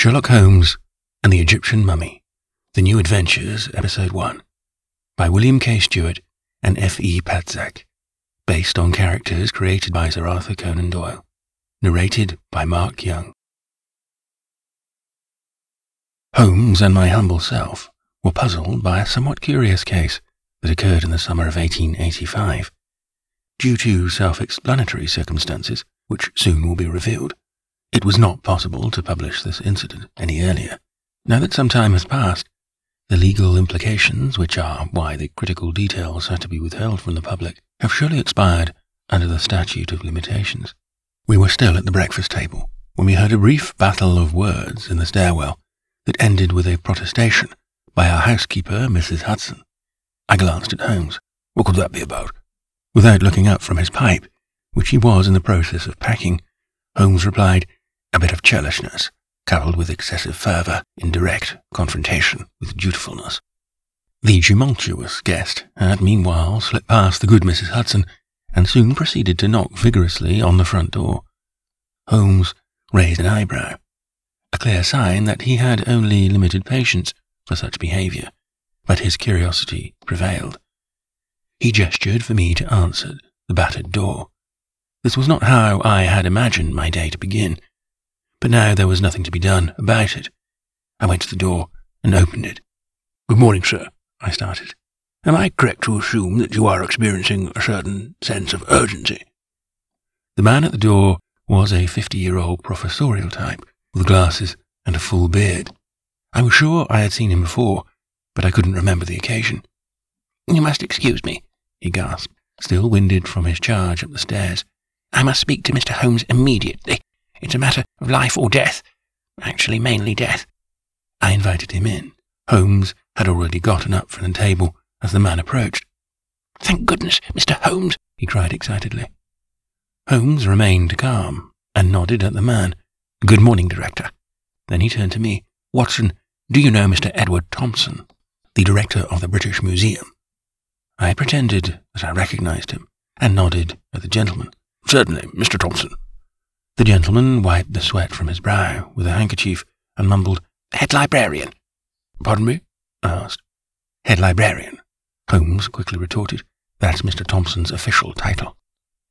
Sherlock Holmes and the Egyptian Mummy, The New Adventures, Episode 1, by William K. Stewart and F. E. Patzak, based on characters created by Sir Arthur Conan Doyle, narrated by Mark Young. Holmes and my humble self were puzzled by a somewhat curious case that occurred in the summer of 1885. Due to self-explanatory circumstances, which soon will be revealed, it was not possible to publish this incident any earlier. Now that some time has passed, the legal implications, which are why the critical details had to be withheld from the public, have surely expired under the statute of limitations. We were still at the breakfast table when we heard a brief battle of words in the stairwell that ended with a protestation by our housekeeper, Mrs. Hudson. I glanced at Holmes. What could that be about? Without looking up from his pipe, which he was in the process of packing, Holmes replied, "A bit of churlishness, coupled with excessive fervour in direct confrontation with dutifulness." The tumultuous guest had meanwhile slipped past the good Mrs. Hudson and soon proceeded to knock vigorously on the front door. Holmes raised an eyebrow, a clear sign that he had only limited patience for such behaviour, but his curiosity prevailed. He gestured for me to answer the battered door. This was not how I had imagined my day to begin, but now there was nothing to be done about it. I went to the door and opened it. "Good morning, sir," I started. "Am I correct to assume that you are experiencing a certain sense of urgency?" The man at the door was a 50-year-old professorial type, with glasses and a full beard. I was sure I had seen him before, but I couldn't remember the occasion. "You must excuse me," he gasped, still winded from his charge up the stairs. "I must speak to Mr. Holmes immediately. It's a matter of life or death. Actually, mainly death." I invited him in. Holmes had already gotten up from the table as the man approached. "Thank goodness, Mr. Holmes!" he cried excitedly. Holmes remained calm and nodded at the man. "Good morning, Director." Then he turned to me. "Watson, do you know Mr. Edward Thompson, the Director of the British Museum?" I pretended that I recognized him and nodded at the gentleman. "Certainly, Mr. Thompson." The gentleman wiped the sweat from his brow with a handkerchief and mumbled, "Head librarian." "Pardon me?" I asked. "Head librarian," Holmes quickly retorted. "That's Mr. Thompson's official title."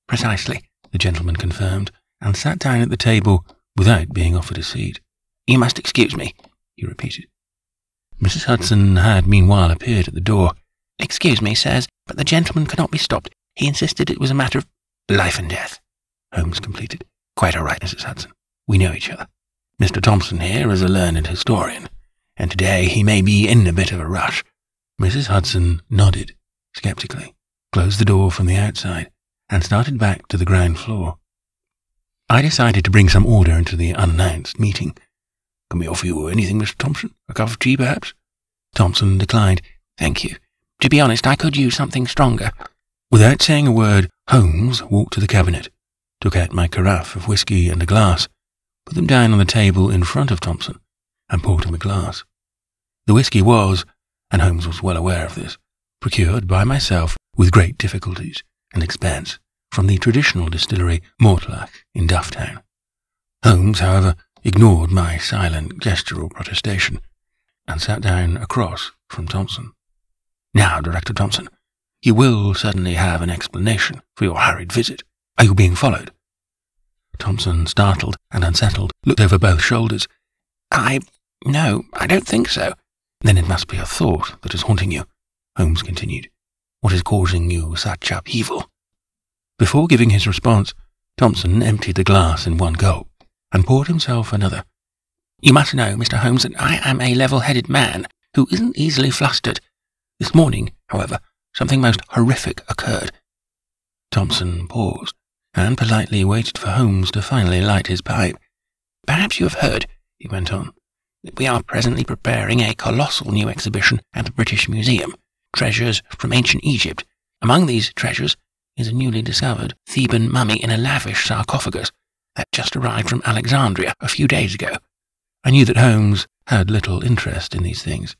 "Precisely," the gentleman confirmed, and sat down at the table without being offered a seat. "You must excuse me," he repeated. Mrs. Hudson had meanwhile appeared at the door. "Excuse me, sirs, but the gentleman could not be stopped. He insisted it was a matter of life and death," Holmes completed. "Quite all right, Mrs. Hudson. We know each other. Mr. Thompson here is a learned historian, and today he may be in a bit of a rush." Mrs. Hudson nodded sceptically, closed the door from the outside, and started back to the ground floor. I decided to bring some order into the unannounced meeting. "Can we offer you anything, Mr. Thompson? A cup of tea, perhaps?" Thompson declined. "Thank you. To be honest, I could use something stronger." Without saying a word, Holmes walked to the cabinet, took out my carafe of whisky and a glass, put them down on the table in front of Thompson, and poured him a glass. The whisky was, and Holmes was well aware of this, procured by myself with great difficulties and expense from the traditional distillery Mortlach in Dufftown. Holmes, however, ignored my silent gestural protestation and sat down across from Thompson. "Now, Director Thompson, you will certainly have an explanation for your hurried visit. Are you being followed?" Thompson, startled and unsettled, looked over both shoulders. No, I don't think so." "Then it must be a thought that is haunting you," Holmes continued. "What is causing you such upheaval?" Before giving his response, Thompson emptied the glass in one gulp and poured himself another. "You must know, Mr. Holmes, that I am a level-headed man who isn't easily flustered. This morning, however, something most horrific occurred." Thompson paused and politely waited for Holmes to finally light his pipe. "Perhaps you have heard," he went on, "that we are presently preparing a colossal new exhibition at the British Museum, treasures from ancient Egypt. Among these treasures is a newly discovered Theban mummy in a lavish sarcophagus that just arrived from Alexandria a few days ago." I knew that Holmes had little interest in these things,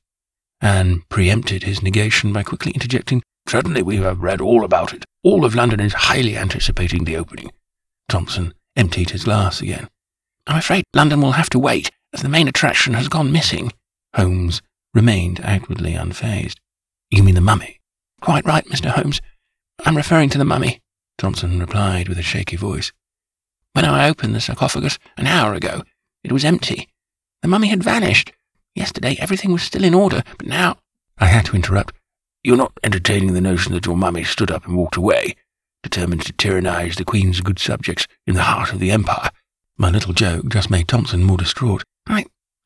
and preempted his negation by quickly interjecting, "Certainly we have read all about it. All of London is highly anticipating the opening." Thompson emptied his glass again. "I'm afraid London will have to wait. as the main attraction has gone missing." Holmes remained outwardly unfazed. "You mean the mummy?" "Quite right, Mr. Holmes. I'm referring to the mummy," Thompson replied with a shaky voice. "When I opened the sarcophagus an hour ago, it was empty. The mummy had vanished. Yesterday everything was still in order, but now—" I had to interrupt. "You're not entertaining the notion that your mummy stood up and walked away, determined to tyrannize the Queen's good subjects in the heart of the Empire?" My little joke just made Thompson more distraught. I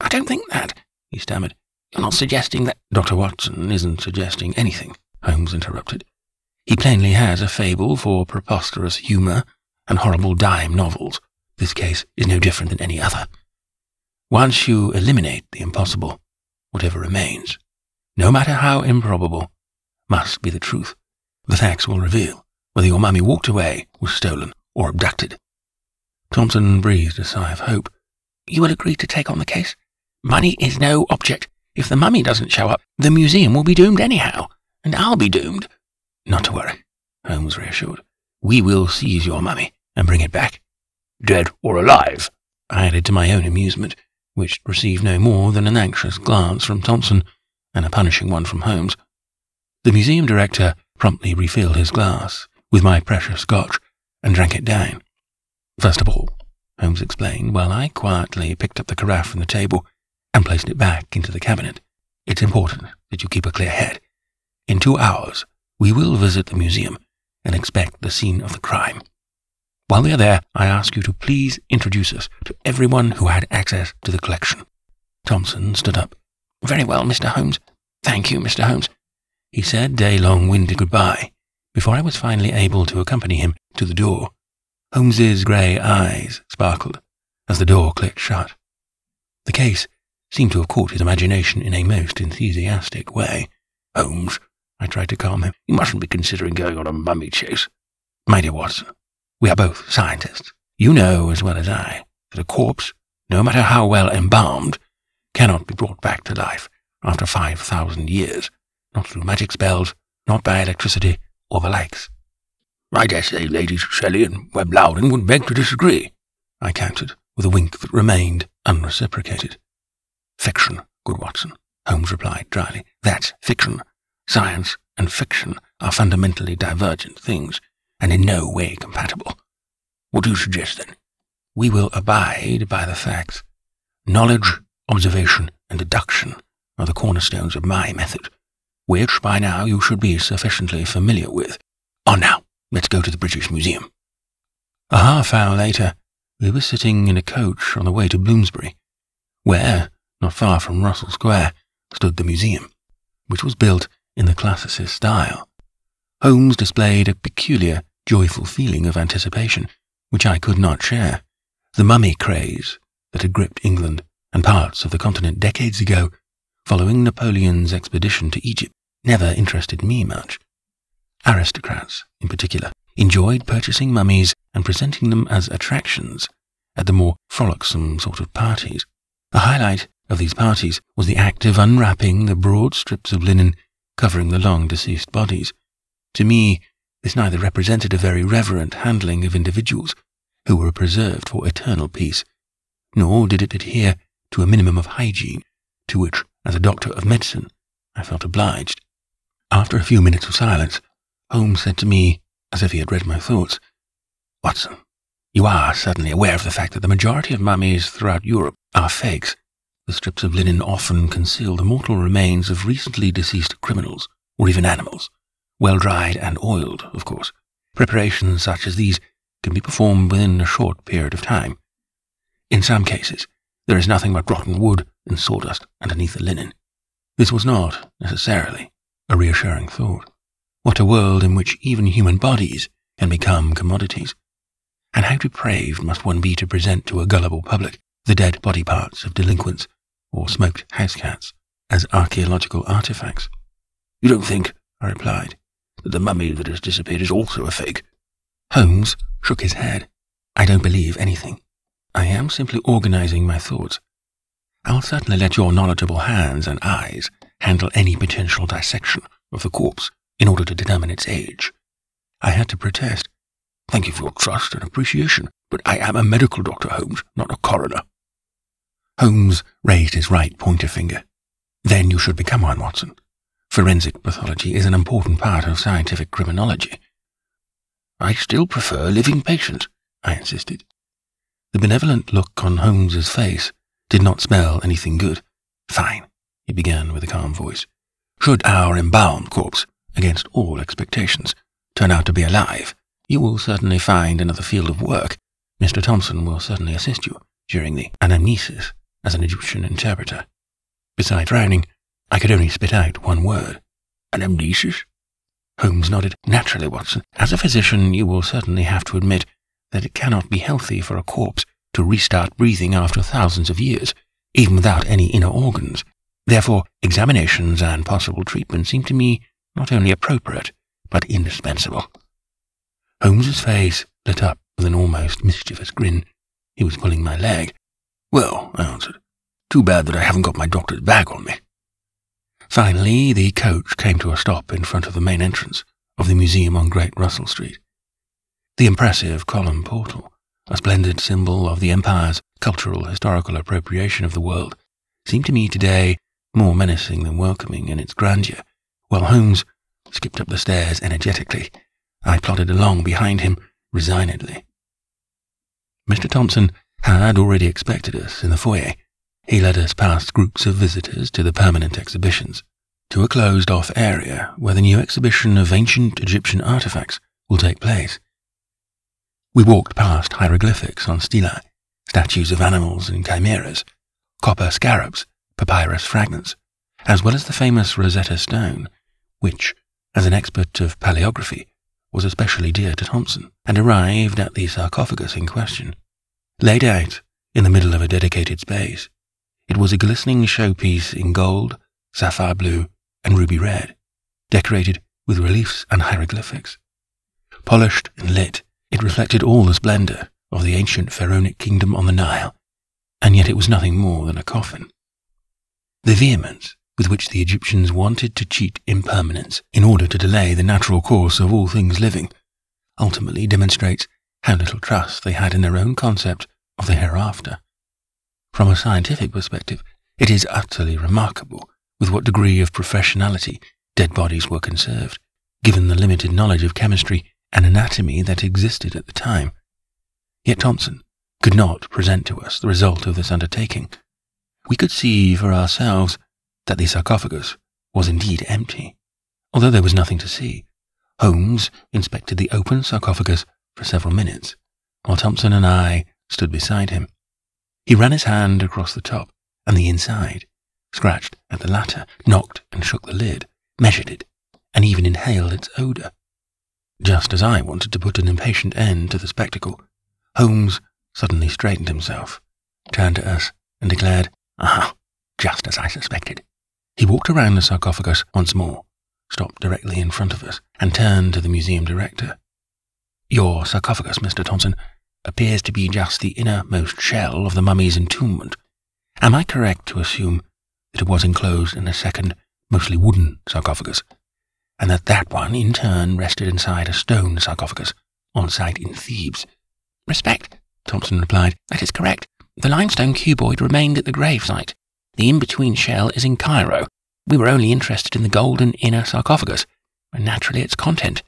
don't think that," he stammered. "You're not suggesting that—" "Dr. Watson isn't suggesting anything," Holmes interrupted. "He plainly has a fable for preposterous humour and horrible dime novels. This case is no different than any other. Once you eliminate the impossible, whatever remains, no matter how improbable, must be the truth. The facts will reveal whether your mummy walked away, was stolen, or abducted." Thompson breathed a sigh of hope. "You will agree to take on the case? Money is no object. If the mummy doesn't show up, the museum will be doomed anyhow, and I'll be doomed." "Not to worry," Holmes reassured. "We will seize your mummy and bring it back. Dead or alive," I added to my own amusement, which received no more than an anxious glance from Thompson and a punishing one from Holmes. The museum director promptly refilled his glass with my precious scotch and drank it down. "First of all," Holmes explained, while I quietly picked up the carafe from the table and placed it back into the cabinet, "it's important that you keep a clear head. In 2 hours, we will visit the museum and inspect the scene of the crime. While we are there, I ask you to please introduce us to everyone who had access to the collection." Thompson stood up. "Very well, Mr. Holmes. Thank you, Mr. Holmes," he said a long-winded goodbye before I was finally able to accompany him to the door. Holmes's grey eyes sparkled as the door clicked shut. The case seemed to have caught his imagination in a most enthusiastic way. "Holmes," I tried to calm him, "you mustn't be considering going on a mummy chase." "My dear Watson, we are both scientists. You know as well as I that a corpse, no matter how well embalmed, cannot be brought back to life after 5,000 years, not through magic spells, not by electricity, or the likes." "I dare say Ladies Shelley and Webb Loudon would beg to disagree," I countered, with a wink that remained unreciprocated. "Fiction, good Watson," Holmes replied dryly. "That's fiction. Science and fiction are fundamentally divergent things, and in no way compatible. What do you suggest, then?" "We will abide by the facts. Knowledge, observation, and deduction are the cornerstones of my method, which by now you should be sufficiently familiar with. On now, let's go to the British Museum." A half-hour later, we were sitting in a coach on the way to Bloomsbury, where, not far from Russell Square, stood the museum, which was built in the classicist style. Holmes displayed a peculiar, joyful feeling of anticipation, which I could not share. The mummy craze that had gripped England and parts of the continent decades ago, following Napoleon's expedition to Egypt, never interested me much. Aristocrats, in particular, enjoyed purchasing mummies and presenting them as attractions at the more frolicsome sort of parties. A highlight of these parties was the act of unwrapping the broad strips of linen covering the long-deceased bodies. To me, this neither represented a very reverent handling of individuals who were preserved for eternal peace, nor did it adhere to a minimum of hygiene, to which, as a doctor of medicine, I felt obliged. After a few minutes of silence, Holmes said to me, as if he had read my thoughts, "Watson, you are certainly aware of the fact that the majority of mummies throughout Europe are fakes. The strips of linen often conceal the mortal remains of recently deceased criminals, or even animals, well dried and oiled, of course. Preparations such as these can be performed within a short period of time. In some cases, there is nothing but rotten wood and sawdust underneath the linen." This was not, necessarily, a reassuring thought. What a world in which even human bodies can become commodities. And how depraved must one be to present to a gullible public the dead body parts of delinquents or smoked house cats as archaeological artifacts? "You don't think," I replied, "that the mummy that has disappeared is also a fake?" Holmes shook his head. "I don't believe anything. I am simply organizing my thoughts. I'll certainly let your knowledgeable hands and eyes handle any potential dissection of the corpse in order to determine its age." I had to protest. "Thank you for your trust and appreciation, but I am a medical doctor, Holmes, not a coroner." Holmes raised his right pointer finger. "Then you should become one, Watson. Forensic pathology is an important part of scientific criminology." "I still prefer living patients," I insisted. The benevolent look on Holmes's face did not spell anything good. "Fine," he began with a calm voice. "Should our embalmed corpse, against all expectations, turn out to be alive, you will certainly find another field of work. Mr. Thompson will certainly assist you during the anamnesis as an Egyptian interpreter." Besides frowning, I could only spit out one word. "Anamnesis?" Holmes nodded. "Naturally, Watson. As a physician, you will certainly have to admit that it cannot be healthy for a corpse to restart breathing after thousands of years, even without any inner organs. Therefore, examinations and possible treatment seem to me not only appropriate, but indispensable." Holmes's face lit up with an almost mischievous grin. He was pulling my leg. "Well," I answered, "too bad that I haven't got my doctor's bag on me." Finally, the coach came to a stop in front of the main entrance of the museum on Great Russell Street. The impressive column portal, a splendid symbol of the Empire's cultural historical appropriation of the world, seemed to me today more menacing than welcoming in its grandeur. While Holmes skipped up the stairs energetically, I plodded along behind him resignedly. Mr. Thompson had already expected us in the foyer. He led us past groups of visitors to the permanent exhibitions, to a closed-off area where the new exhibition of ancient Egyptian artifacts will take place. We walked past hieroglyphics on stelae, statues of animals and chimeras, copper scarabs, papyrus fragments, as well as the famous Rosetta Stone, which, as an expert of paleography, was especially dear to Thompson, and arrived at the sarcophagus in question. Laid out in the middle of a dedicated space, it was a glistening showpiece in gold, sapphire blue, and ruby red, decorated with reliefs and hieroglyphics. Polished and lit, it reflected all the splendor of the ancient pharaonic kingdom on the Nile, and yet it was nothing more than a coffin. The vehemence with which the Egyptians wanted to cheat impermanence in order to delay the natural course of all things living ultimately demonstrates how little trust they had in their own concept of the hereafter. From a scientific perspective, it is utterly remarkable with what degree of professionality dead bodies were conserved, given the limited knowledge of chemistry and anatomy that existed at the time. Yet Thompson could not present to us the result of this undertaking. We could see for ourselves that the sarcophagus was indeed empty. Although there was nothing to see, Holmes inspected the open sarcophagus for several minutes, while Thompson and I stood beside him. He ran his hand across the top and the inside, scratched at the latter, knocked and shook the lid, measured it, and even inhaled its odour. Just as I wanted to put an impatient end to the spectacle, Holmes suddenly straightened himself, turned to us, and declared, "Ah, just as I suspected." He walked around the sarcophagus once more, stopped directly in front of us, and turned to the museum director. "Your sarcophagus, Mr. Thompson, appears to be just the innermost shell of the mummy's entombment. Am I correct to assume that it was enclosed in a second, mostly wooden sarcophagus, and that one in turn rested inside a stone sarcophagus on site in Thebes?" "Respect," Thompson replied. "That is correct. The limestone cuboid remained at the gravesite. The in-between shell is in Cairo. We were only interested in the golden inner sarcophagus, and naturally its content."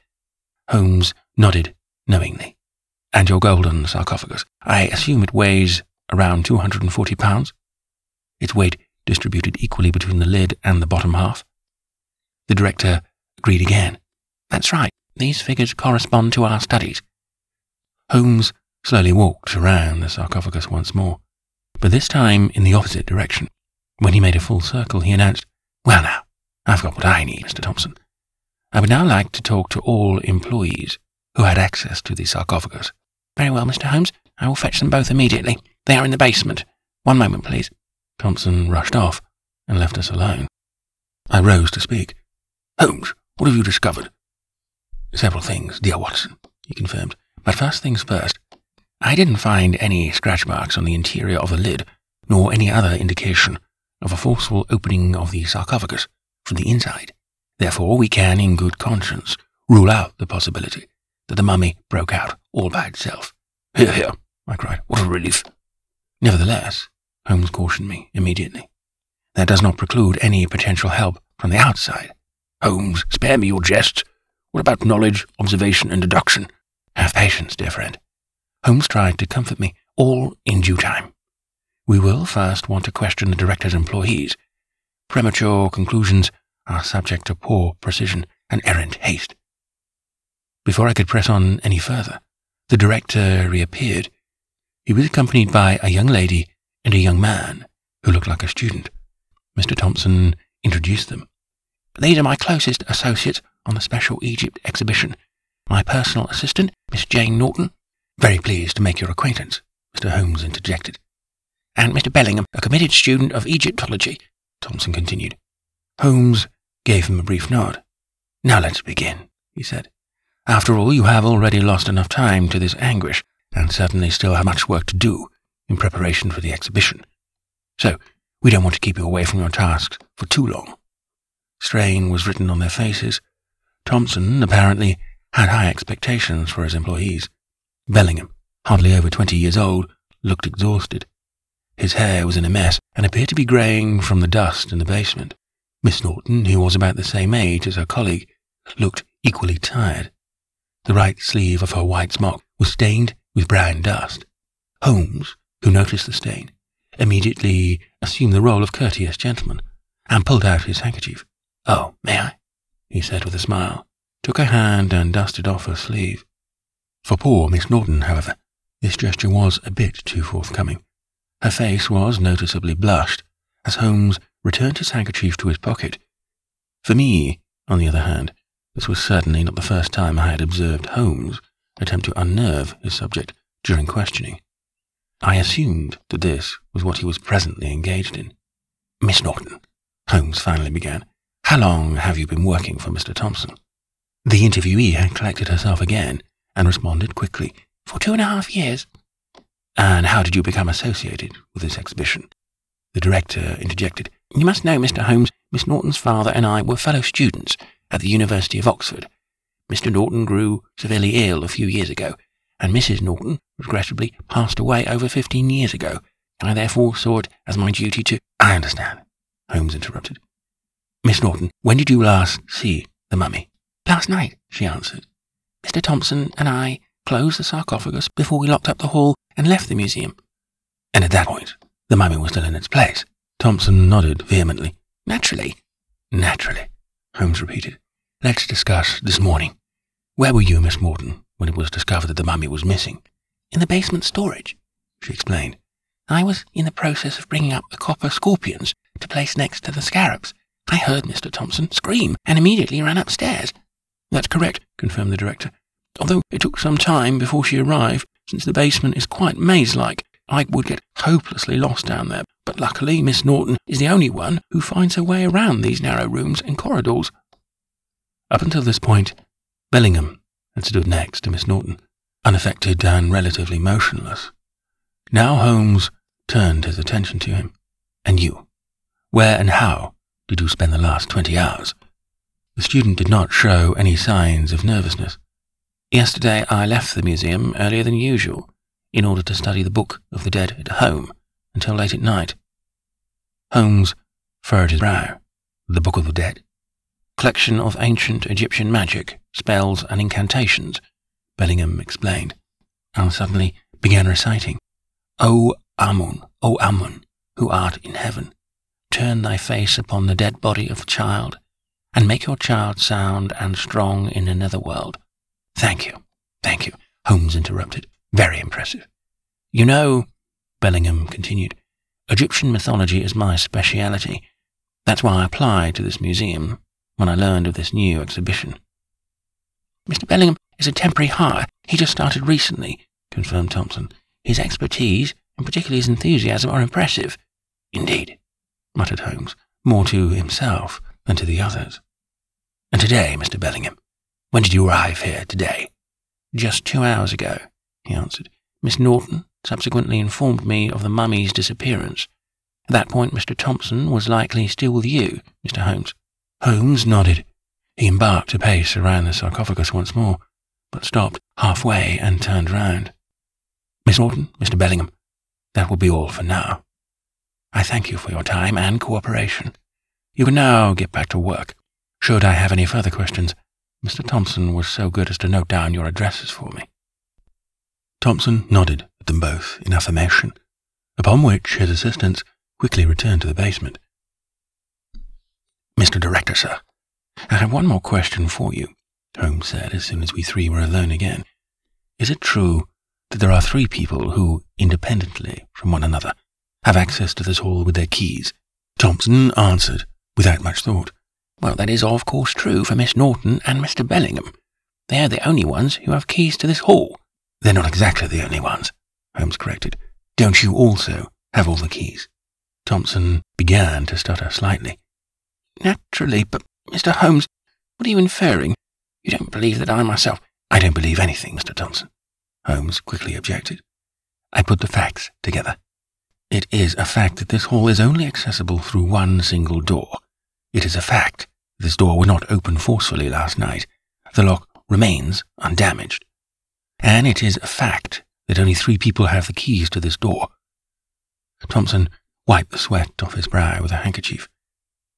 Holmes nodded knowingly. "And your golden sarcophagus, I assume it weighs around 240 pounds? Its weight distributed equally between the lid and the bottom half?" The director agreed again. "That's right. These figures correspond to our studies." Holmes slowly walked around the sarcophagus once more, but this time in the opposite direction. When he made a full circle, he announced, "Well now, I've got what I need, Mr. Thompson. I would now like to talk to all employees who had access to the sarcophagus." "Very well, Mr. Holmes. I will fetch them both immediately. They are in the basement. One moment, please." Thompson rushed off and left us alone. I rose to speak. "Holmes, what have you discovered?" "Several things, dear Watson," he confirmed. "But first things first. I didn't find any scratch marks on the interior of the lid, nor any other indication of a forceful opening of the sarcophagus from the inside. Therefore, we can, in good conscience, rule out the possibility that the mummy broke out all by itself." "Hear, hear," I cried. "What a relief." Nevertheless, Holmes cautioned me immediately. "That does not preclude any potential help from the outside." "Holmes, spare me your jests. What about knowledge, observation, and deduction?" "Have patience, dear friend." Holmes tried to comfort me. "All in due time. We will first want to question the director's employees. Premature conclusions are subject to poor precision and errant haste." Before I could press on any further, the director reappeared. He was accompanied by a young lady and a young man who looked like a student. Mr. Thompson introduced them. "These are my closest associates on the Special Egypt exhibition. My personal assistant, Miss Jane Norton." "Very pleased to make your acquaintance," Mr. Holmes interjected. "And Mr. Bellingham, a committed student of Egyptology," Thompson continued. Holmes gave him a brief nod. "Now let's begin," he said. "After all, you have already lost enough time to this anguish, and certainly still have much work to do in preparation for the exhibition. So, we don't want to keep you away from your tasks for too long." Strain was written on their faces. Thompson, apparently, had high expectations for his employees. Bellingham, hardly over 20 years old, looked exhausted. His hair was in a mess and appeared to be greying from the dust in the basement. Miss Norton, who was about the same age as her colleague, looked equally tired. The right sleeve of her white smock was stained with brown dust. Holmes, who noticed the stain, immediately assumed the role of courteous gentleman and pulled out his handkerchief. "Oh, may I?" he said with a smile, took her hand and dusted off her sleeve. For poor Miss Norton, however, this gesture was a bit too forthcoming. Her face was noticeably blushed as Holmes returned his handkerchief to his pocket. For me, on the other hand, this was certainly not the first time I had observed Holmes attempt to unnerve his subject during questioning. I assumed that this was what he was presently engaged in. "Miss Norton," Holmes finally began, "how long have you been working for Mr. Thompson?" The interviewee had collected herself again and responded quickly. "For 2.5 years." "And how did you become associated with this exhibition?" The director interjected. "You must know, Mr. Holmes, Miss Norton's father and I were fellow students at the University of Oxford. Mr. Norton grew severely ill a few years ago, and Mrs. Norton regrettably passed away over 15 years ago. I therefore saw it as my duty to—" "I understand," Holmes interrupted. "Miss Norton, when did you last see the mummy?" "Last night," she answered. "Mr. Thompson and I closed the sarcophagus before we locked up the hall and left the museum." "And at that point, the mummy was still in its place?" Thompson nodded vehemently. "Naturally." "Naturally," Holmes repeated. "Let's discuss this morning. Where were you, Miss Norton, when it was discovered that the mummy was missing?" "In the basement storage," she explained. "I was in the process of bringing up the copper scorpions to place next to the scarabs. I heard Mr. Thompson scream and immediately ran upstairs." "That's correct," confirmed the director. "Although it took some time before she arrived, since the basement is quite maze-like. I would get hopelessly lost down there, but luckily Miss Norton is the only one who finds her way around these narrow rooms and corridors." Up until this point, Bellingham had stood next to Miss Norton, unaffected and relatively motionless. Now Holmes turned his attention to him. "And you? Where and how did you spend the last 20 hours? The student did not show any signs of nervousness. "Yesterday I left the museum earlier than usual, in order to study the Book of the Dead at home until late at night." Holmes furrowed his brow. "The Book of the Dead?" "Collection of ancient Egyptian magic, spells and incantations," Bellingham explained, and suddenly began reciting. O Amun, who art in heaven, turn thy face upon the dead body of a child, and make your child sound and strong in another world." Thank you, Holmes interrupted. "Very impressive." "You know," Bellingham continued, "Egyptian mythology is my speciality. That's why I applied to this museum when I learned of this new exhibition." "Mr. Bellingham is a temporary hire. He just started recently," confirmed Thompson. "His expertise, and particularly his enthusiasm, are impressive." "Indeed," muttered Holmes, more to himself than to the others. "And today, Mr. Bellingham, when did you arrive here today?" "Just 2 hours ago," he answered. "Miss Norton subsequently informed me of the mummy's disappearance. At that point, Mr. Thompson was likely still with you, Mr. Holmes." Holmes nodded. He embarked a pace around the sarcophagus once more, but stopped halfway and turned round. "Miss Norton, Mr. Bellingham, that will be all for now. I thank you for your time and cooperation. You can now get back to work. Should I have any further questions, Mr. Thompson was so good as to note down your addresses for me." Thompson nodded at them both in affirmation, upon which his assistants quickly returned to the basement. "Mr. Director, sir, I have one more question for you," Holmes said as soon as we three were alone again. "Is it true that there are 3 people who, independently from one another, have access to this hall with their keys?" Thompson answered without much thought. "Well, that is of course true for Miss Norton and Mr. Bellingham. They are the only ones who have keys to this hall." "They're not exactly the only ones," Holmes corrected. "Don't you also have all the keys?" Thompson began to stutter slightly. "Naturally, but Mr. Holmes, what are you inferring? You don't believe that I myself—" "I don't believe anything, Mr. Thompson," Holmes quickly objected. "I put the facts together. It is a fact that this hall is only accessible through one single door. It is a fact that this door was not opened forcefully last night. The lock remains undamaged. And it is a fact that only 3 people have the keys to this door." Thompson wiped the sweat off his brow with a handkerchief.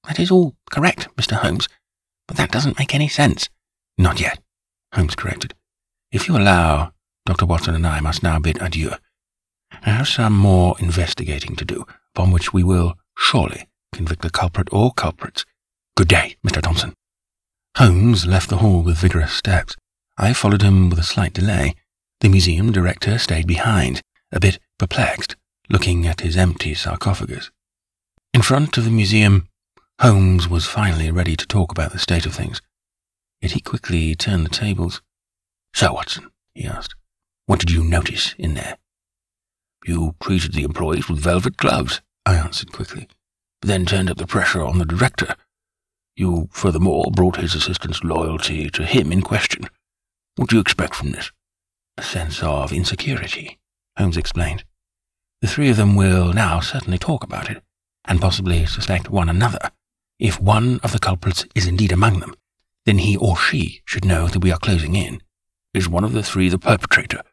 "That is all correct, Mr. Holmes, but that doesn't make any sense." "Not yet," Holmes corrected. "If you allow, Dr. Watson and I must now bid adieu. I have some more investigating to do, upon which we will surely convict the culprit or culprits. Good day, Mr. Thompson." Holmes left the hall with vigorous steps. I followed him with a slight delay. The museum director stayed behind, a bit perplexed, looking at his empty sarcophagus. In front of the museum, Holmes was finally ready to talk about the state of things. Yet he quickly turned the tables. "So, Watson," he asked, "what did you notice in there?" "You treated the employees with velvet gloves," I answered quickly, "but then turned up the pressure on the director. You, furthermore, brought his assistant's loyalty to him in question. What do you expect from this?" "A sense of insecurity," Holmes explained. "The 3 of them will now certainly talk about it, and possibly suspect one another. If one of the culprits is indeed among them, then he or she should know that we are closing in." "Is one of the 3 the perpetrator?"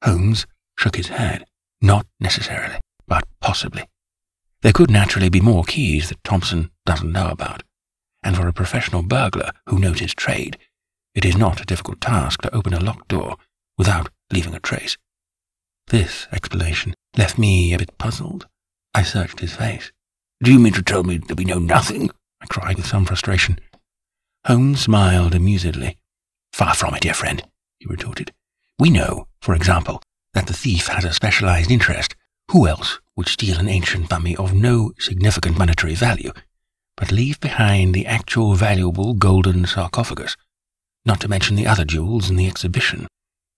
Holmes shook his head. "Not necessarily, but possibly. There could naturally be more keys that Thompson doesn't know about, and for a professional burglar who knows his trade, it is not a difficult task to open a locked door without leaving a trace." This explanation left me a bit puzzled. I searched his face. "Do you mean to tell me that we know nothing?" I cried with some frustration. Holmes smiled amusedly. "Far from it, dear friend," he retorted. "We know, for example, that the thief has a specialized interest. Who else would steal an ancient mummy of no significant monetary value, but leave behind the actual valuable golden sarcophagus, not to mention the other jewels in the exhibition?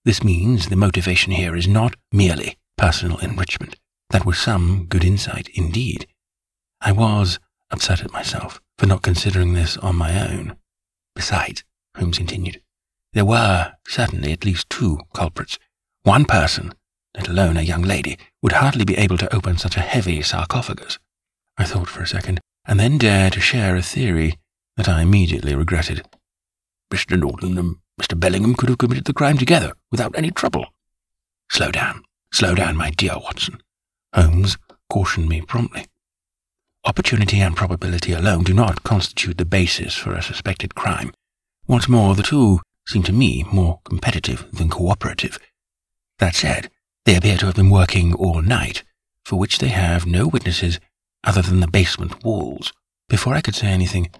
This means the motivation here is not merely personal enrichment. That was some good insight indeed. I was upset at myself for not considering this on my own. Besides," Holmes continued, "there were certainly at least 2 culprits. One person, let alone a young lady, would hardly be able to open such a heavy sarcophagus." I thought for a second, and then dared to share a theory that I immediately regretted. "Mr. Norton and Mr. Bellingham could have committed the crime together, without any trouble." Slow down, my dear Watson," Holmes cautioned me promptly. "Opportunity and probability alone do not constitute the basis for a suspected crime. What's more, the 2 seem to me more competitive than cooperative. That said, they appear to have been working all night, for which they have no witnesses other than the basement walls." Before I could say anything,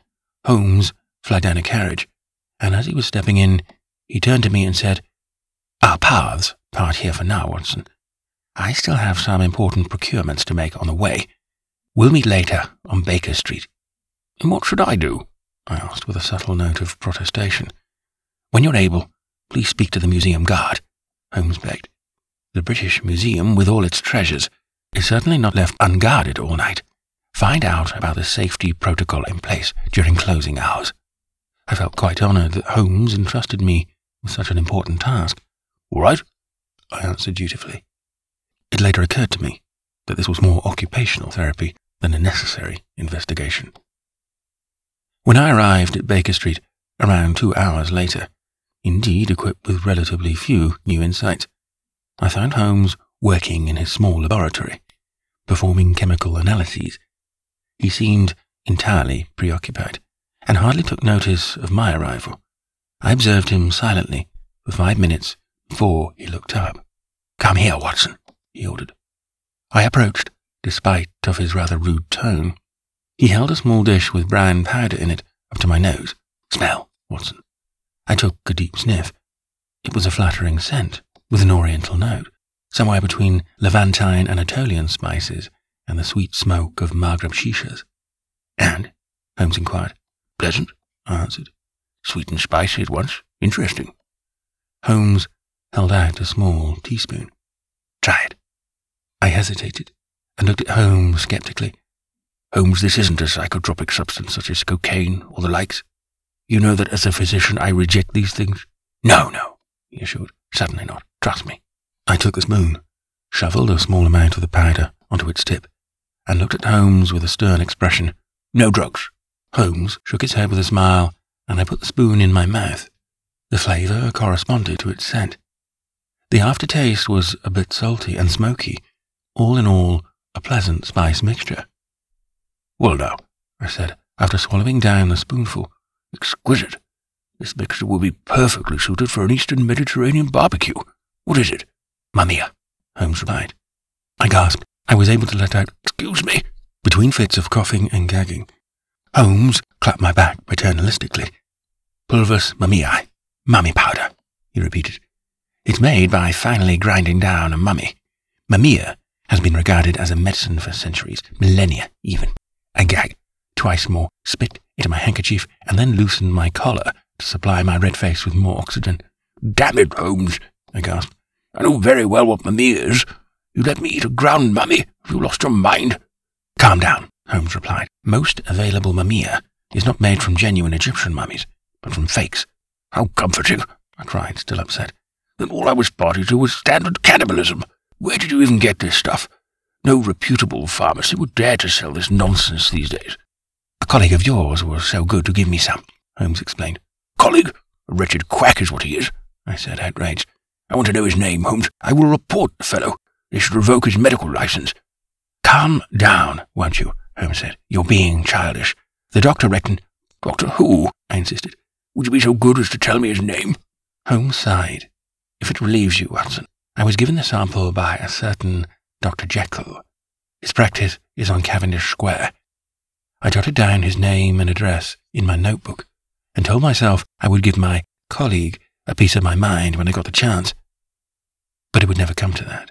Holmes flagged down a carriage, and as he was stepping in, he turned to me and said, "Our paths part here for now, Watson. I still have some important procurements to make on the way. We'll meet later on Baker Street." "And what should I do?" I asked with a subtle note of protestation. "When you're able, please speak to the museum guard," Holmes begged. "The British Museum, with all its treasures, is certainly not left unguarded all night. Find out about the safety protocol in place during closing hours." I felt quite honoured that Holmes entrusted me with such an important task. "All right," I answered dutifully. It later occurred to me that this was more occupational therapy than a necessary investigation. When I arrived at Baker Street around 2 hours later, indeed equipped with relatively few new insights, I found Holmes working in his small laboratory. performing chemical analyses. He seemed entirely preoccupied, and hardly took notice of my arrival. I observed him silently for 5 minutes before he looked up. "Come here, Watson," he ordered. I approached, despite of his rather rude tone. He held a small dish with brown powder in it up to my nose. "Smell, Watson." I took a deep sniff. It was a flattering scent, with an oriental note, somewhere between Levantine Anatolian spices and the sweet smoke of Maghreb shishas. "And?" Holmes inquired. "Pleasant," I answered. "Sweet and spicy at once. Interesting." Holmes held out a small teaspoon. "Try it." I hesitated and looked at Holmes skeptically. "Holmes, this isn't a psychotropic substance such as cocaine or the likes. You know that as a physician I reject these things." No, he assured. "Certainly not. Trust me." I took the spoon, shoveled a small amount of the powder onto its tip, and looked at Holmes with a stern expression. "No drugs." Holmes shook his head with a smile, and I put the spoon in my mouth. The flavour corresponded to its scent. The aftertaste was a bit salty and smoky, all in all a pleasant spice mixture. "Well now," I said, after swallowing down a spoonful, "exquisite. This mixture will be perfectly suited for an Eastern Mediterranean barbecue. What is it?" "Mumia," Holmes replied. I gasped. I was able to let out, "Excuse me," between fits of coughing and gagging. Holmes clapped my back paternalistically. "Pulvus mummiae, mummy powder," he repeated. "It's made by finally grinding down a mummy. Mummia has been regarded as a medicine for centuries, millennia even. I gag, twice more, spit into my handkerchief, and then loosened my collar to supply my red face with more oxygen. "Damn it, Holmes," I gasped. "I know very well what mummy is. You let me eat a ground mummy. Have you lost your mind?" "Calm down," Holmes replied. "Most available mummia is not made from genuine Egyptian mummies, but from fakes." "How comforting," I cried, still upset. "Then all I was party to was standard cannibalism. Where did you even get this stuff? No reputable pharmacy would dare to sell this nonsense these days." "A colleague of yours was so good to give me some," Holmes explained. "Colleague? A wretched quack is what he is," I said, outraged. "I want to know his name, Holmes. I will report the fellow. They should revoke his medical license." "Calm down, won't you?" Holmes said. "You're being childish. The doctor reckoned—" "Doctor who?" I insisted. "Would you be so good as to tell me his name?" Holmes sighed. "If it relieves you, Watson, I was given the sample by a certain Dr. Jekyll. His practice is on Cavendish Square." I jotted down his name and address in my notebook and told myself I would give my colleague a piece of my mind when I got the chance. But it would never come to that.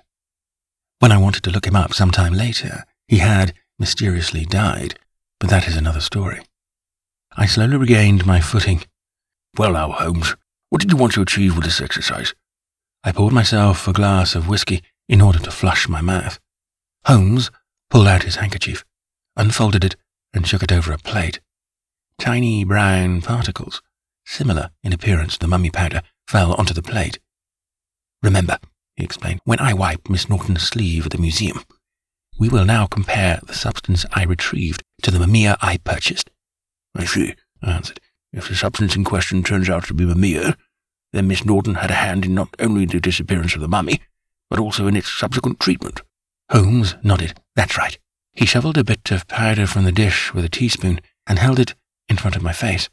When I wanted to look him up some time later, he had mysteriously died, but that is another story. I slowly regained my footing. "Well now, Holmes, what did you want to achieve with this exercise?" I poured myself a glass of whiskey in order to flush my mouth. Holmes pulled out his handkerchief, unfolded it, and shook it over a plate. Tiny brown particles, similar in appearance to the mummy powder, fell onto the plate. "Remember," he explained, "when I wipe Miss Norton's sleeve at the museum, we will now compare the substance I retrieved to the mumia I purchased." "I see," I answered. "If the substance in question turns out to be mumia, then Miss Norton had a hand in not only the disappearance of the mummy, but also in its subsequent treatment." Holmes nodded. "That's right." He shoveled a bit of powder from the dish with a teaspoon and held it in front of my face.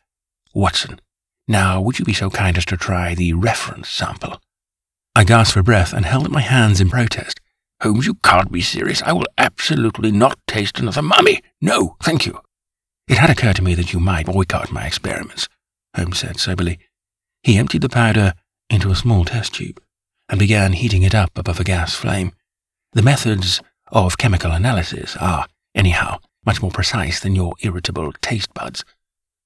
"Watson, now would you be so kind as to try the reference sample?" I gasped for breath and held up my hands in protest. "Holmes, you can't be serious. I will absolutely not taste another mummy. No, thank you." "It had occurred to me that you might boycott my experiments," Holmes said soberly. He emptied the powder into a small test tube and began heating it up above a gas flame. The methods of chemical analysis are, anyhow, much more precise than your irritable taste buds.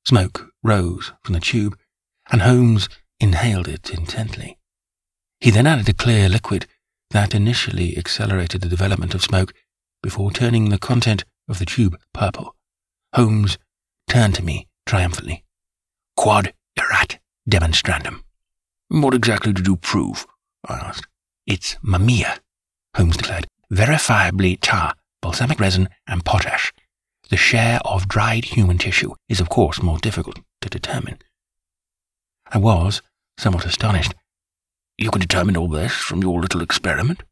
Smoke rose from the tube, and Holmes inhaled it intently. He then added a clear liquid that initially accelerated the development of smoke before turning the content of the tube purple. Holmes turned to me triumphantly. "Quod erat demonstrandum." "What exactly did you prove?" I asked. "It's mumia," Holmes declared. "Verifiably tar, balsamic resin, and potash. The share of dried human tissue is of course more difficult to determine." I was somewhat astonished. "You can determine all this from your little experiment?"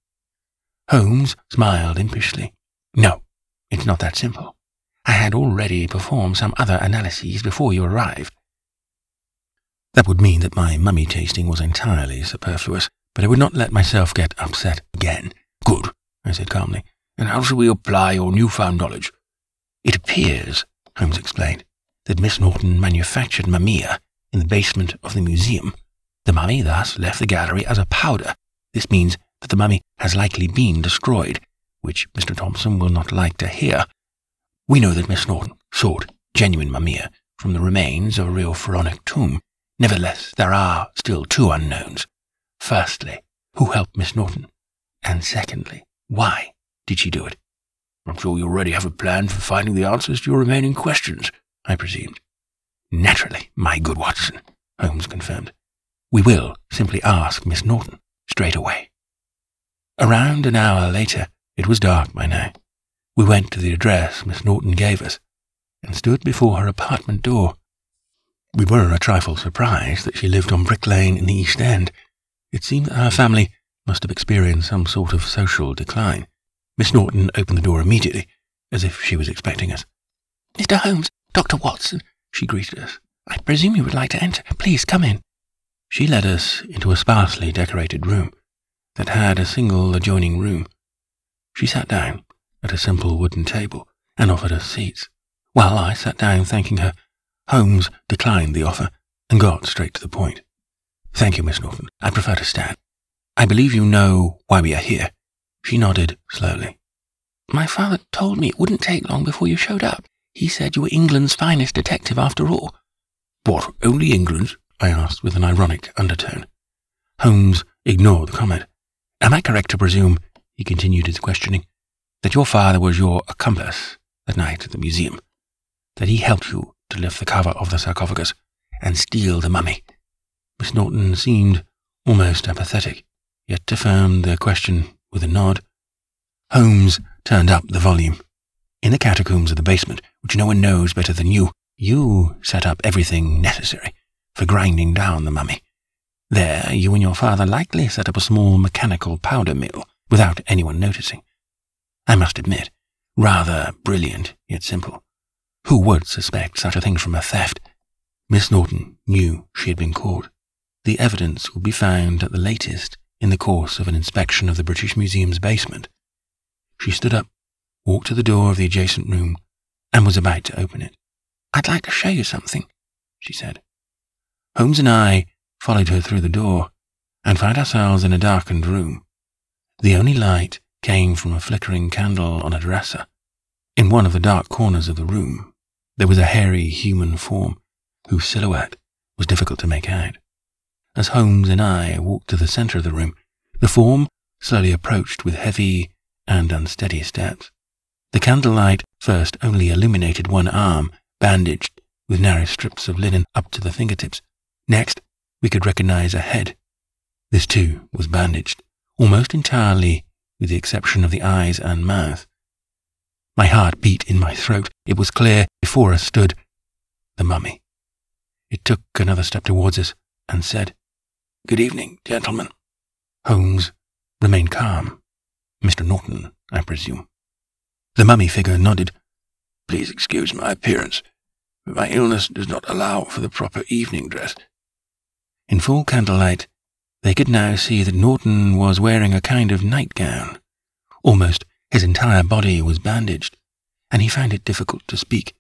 Holmes smiled impishly. No, it's not that simple. I had already performed some other analyses before you arrived. That would mean that my mummy tasting was entirely superfluous, but I would not let myself get upset again. Good, I said calmly. And how shall we apply your newfound knowledge? It appears, Holmes explained, that Miss Norton manufactured mammia in the basement of the museum. The mummy thus left the gallery as a powder. This means that the mummy has likely been destroyed, which Mr. Thompson will not like to hear. We know that Miss Norton sought genuine mammia from the remains of a real pharaonic tomb. Nevertheless, there are still two unknowns. Firstly, who helped Miss Norton? And secondly, why did she do it? I'm sure you already have a plan for finding the answers to your remaining questions, I presumed. Naturally, my good Watson, Holmes confirmed. We will simply ask Miss Norton straight away. Around an hour later, it was dark by now. We went to the address Miss Norton gave us and stood before her apartment door. We were a trifle surprised that she lived on Brick Lane in the East End. It seemed that her family must have experienced some sort of social decline. Miss Norton opened the door immediately, as if she was expecting us. Mr. Holmes, Dr. Watson, she greeted us. I presume you would like to enter. Please come in. She led us into a sparsely decorated room that had a single adjoining room. She sat down at a simple wooden table and offered us seats. While I sat down thanking her, Holmes declined the offer and got straight to the point. Thank you, Miss Norton. I prefer to stand. I believe you know why we are here. She nodded slowly. My father told me it wouldn't take long before you showed up. He said you were England's finest detective after all. What, only England's? I asked with an ironic undertone. Holmes ignored the comment. Am I correct to presume, he continued his questioning, that your father was your accomplice that night at the museum? That he helped you to lift the cover of the sarcophagus and steal the mummy? Miss Norton seemed almost apathetic, yet affirmed the question with a nod. Holmes turned up the volume. In the catacombs of the basement, which no one knows better than you set up everything necessary for grinding down the mummy. There, you and your father likely set up a small mechanical powder mill without anyone noticing. I must admit, rather brilliant, yet simple. Who would suspect such a thing from a theft? Miss Norton knew she had been caught. The evidence would be found at the latest in the course of an inspection of the British Museum's basement. She stood up, walked to the door of the adjacent room, and was about to open it. I'd like to show you something, she said. Holmes and I followed her through the door and found ourselves in a darkened room. The only light came from a flickering candle on a dresser. In one of the dark corners of the room, there was a hairy human form whose silhouette was difficult to make out. As Holmes and I walked to the center of the room, the form slowly approached with heavy and unsteady steps. The candlelight first only illuminated one arm, bandaged with narrow strips of linen up to the fingertips. Next, we could recognize a head. This too was bandaged, almost entirely with the exception of the eyes and mouth. My heart beat in my throat. It was clear before us stood the mummy. It took another step towards us and said, Good evening, gentlemen. Holmes remained calm. Mr. Norton, I presume. The mummy figure nodded. Please excuse my appearance, but my illness does not allow for the proper evening dress. In full candlelight, they could now see that Norton was wearing a kind of nightgown. Almost his entire body was bandaged, and he found it difficult to speak.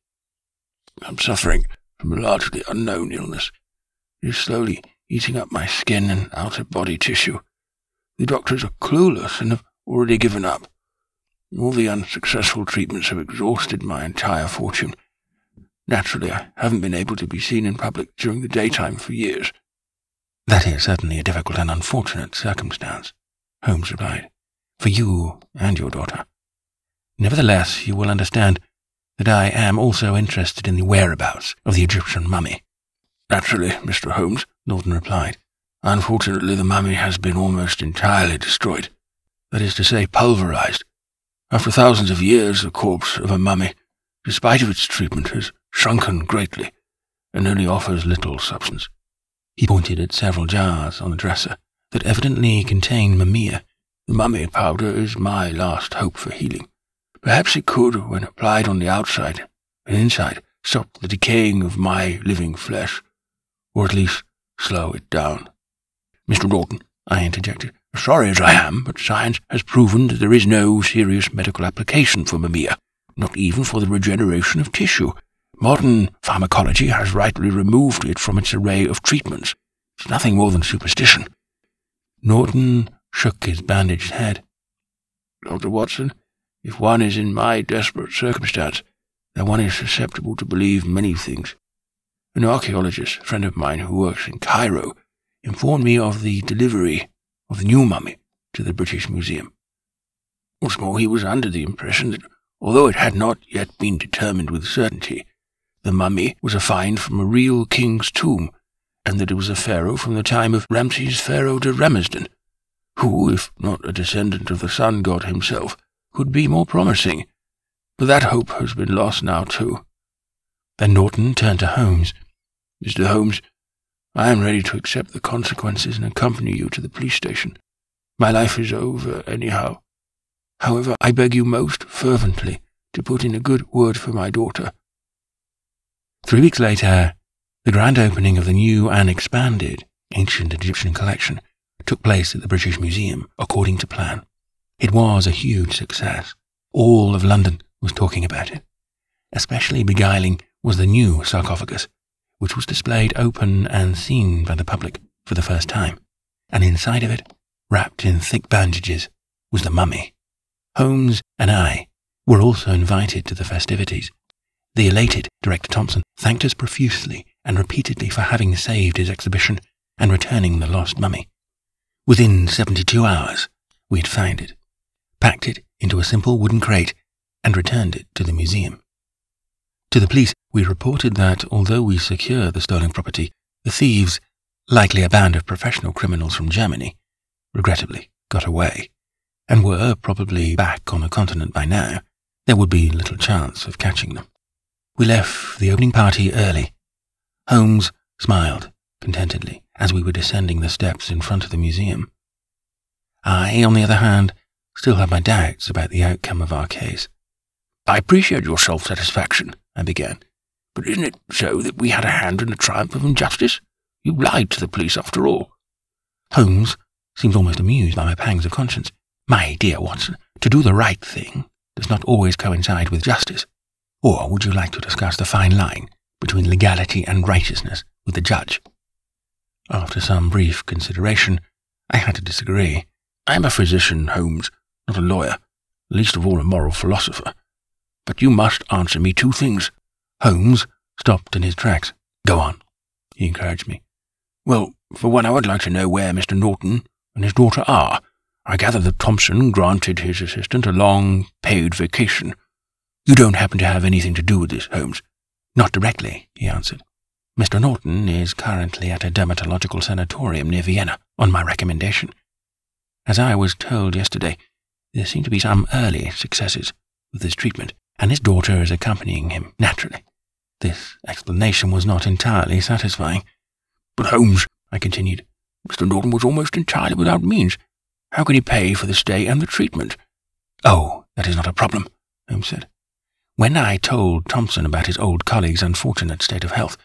I'm suffering from a largely unknown illness. It is slowly eating up my skin and outer body tissue. The doctors are clueless and have already given up. All the unsuccessful treatments have exhausted my entire fortune. Naturally, I haven't been able to be seen in public during the daytime for years. That is certainly a difficult and unfortunate circumstance, Holmes replied, for you and your daughter. Nevertheless, you will understand that I am also interested in the whereabouts of the Egyptian mummy. Naturally, Mr. Holmes, Norton replied. Unfortunately, the mummy has been almost entirely destroyed. That is to say, pulverized. After thousands of years, the corpse of a mummy, despite of its treatment, has shrunken greatly and only offers little substance. He pointed at several jars on the dresser that evidently contained mammia. The mummy powder is my last hope for healing, Perhaps it could, when applied on the outside and inside, stop the decaying of my living flesh, or at least slow it down. Mr. Norton, I interjected, sorry as I am, but science has proven that there is no serious medical application for Mimea, not even for the regeneration of tissue. Modern pharmacology has rightly removed it from its array of treatments. It's nothing more than superstition. Norton shook his bandaged head. Dr. Watson, if one is in my desperate circumstance, then one is susceptible to believe many things. An archaeologist, a friend of mine who works in Cairo, informed me of the delivery of the new mummy to the British Museum. What's more, he was under the impression that, although it had not yet been determined with certainty, the mummy was a find from a real king's tomb, and that it was a pharaoh from the time of Ramses Pharaoh de Ramesden, who, if not a descendant of the sun god himself, could be more promising. But that hope has been lost now, too. Then Norton turned to Holmes. Mr. Holmes, I am ready to accept the consequences and accompany you to the police station. My life is over, anyhow. However, I beg you most fervently to put in a good word for my daughter. 3 weeks later, the grand opening of the new and expanded ancient Egyptian collection took place at the British Museum according to plan. It was a huge success. All of London was talking about it. Especially beguiling was the new sarcophagus, which was displayed open and seen by the public for the first time, and inside of it, wrapped in thick bandages, was the mummy. Holmes and I were also invited to the festivities. The elated Director Thompson thanked us profusely and repeatedly for having saved his exhibition and returning the lost mummy. Within 72 hours, we had found it, packed it into a simple wooden crate, and returned it to the museum. To the police, we reported that, although we secured the stolen property, the thieves, likely a band of professional criminals from Germany, regrettably got away, and were probably back on the continent by now. There would be little chance of catching them. We left the opening party early. Holmes smiled contentedly as we were descending the steps in front of the museum. I, on the other hand, still had my doubts about the outcome of our case. I appreciate your self-satisfaction, I began, but isn't it so that we had a hand in the triumph of injustice? You lied to the police after all. Holmes seemed almost amused by my pangs of conscience. My dear Watson, to do the right thing does not always coincide with justice. Or would you like to discuss the fine line between legality and righteousness with the judge? After some brief consideration, I had to disagree. I am a physician, Holmes, not a lawyer, least of all a moral philosopher. But you must answer me 2 things. Holmes stopped in his tracks. Go on, he encouraged me. Well, for one, I would like to know where Mr. Norton and his daughter are. I gather that Thompson granted his assistant a long, paid vacation. You don't happen to have anything to do with this, Holmes? Not directly, he answered. Mr. Norton is currently at a dermatological sanatorium near Vienna, on my recommendation. As I was told yesterday, there seem to be some early successes with his treatment, and his daughter is accompanying him, naturally. This explanation was not entirely satisfying. But Holmes, I continued, Mr. Norton was almost entirely without means. How can he pay for the stay and the treatment? Oh, that is not a problem, Holmes said. When I told Thompson about his old colleague's unfortunate state of health,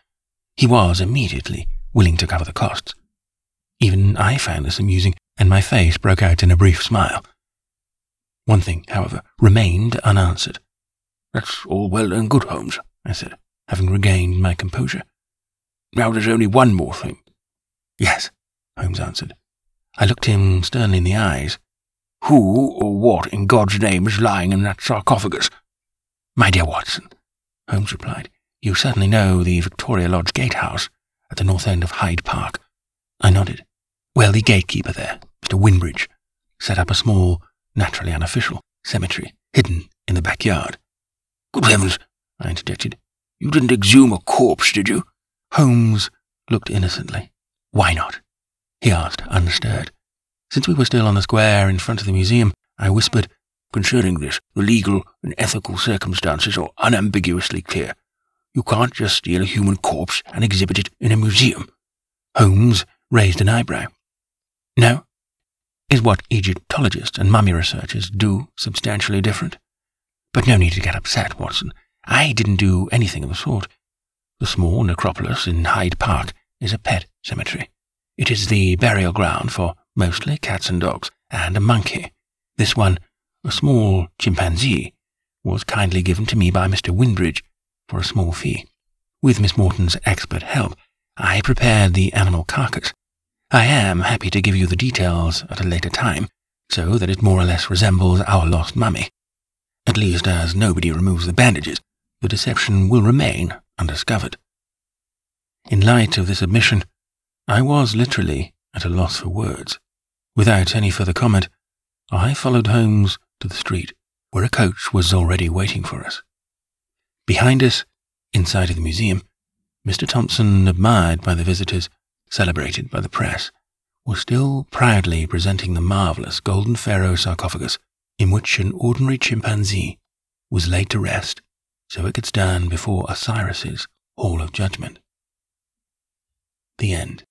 he was immediately willing to cover the costs. Even I found this amusing, and my face broke out in a brief smile. One thing, however, remained unanswered. That's all well and good, Holmes, I said, having regained my composure. Now there's only one more thing. Yes, Holmes answered. I looked him sternly in the eyes. Who or what in God's name is lying in that sarcophagus? My dear Watson, Holmes replied, you certainly know the Victoria Lodge gatehouse at the north end of Hyde Park. I nodded. Well, the gatekeeper there, Mr. Winbridge, set up a small, naturally unofficial, cemetery hidden in the backyard. Good heavens, I interjected. You didn't exhume a corpse, did you? Holmes looked innocently. Why not? He asked, undisturbed. Since we were still on the square in front of the museum, I whispered, Concerning this, the legal and ethical circumstances are unambiguously clear. You can't just steal a human corpse and exhibit it in a museum. Holmes raised an eyebrow. No? Is what Egyptologists and mummy researchers do substantially different? But no need to get upset, Watson. I didn't do anything of the sort. The small necropolis in Hyde Park is a pet cemetery. It is the burial ground for mostly cats and dogs, and a monkey. This one, a small chimpanzee, was kindly given to me by Mr. Winbridge for a small fee. With Miss Morton's expert help, I prepared the animal carcass. I am happy to give you the details at a later time, so that it more or less resembles our lost mummy. At least, as nobody removes the bandages, the deception will remain undiscovered. In light of this admission, I was literally at a loss for words. Without any further comment, I followed Holmes to the street, where a coach was already waiting for us. Behind us, inside of the museum, Mr. Thompson, admired by the visitors, celebrated by the press, was still proudly presenting the marvellous golden pharaoh sarcophagus in which an ordinary chimpanzee was laid to rest so it could stand before Osiris's Hall of Judgment. The end.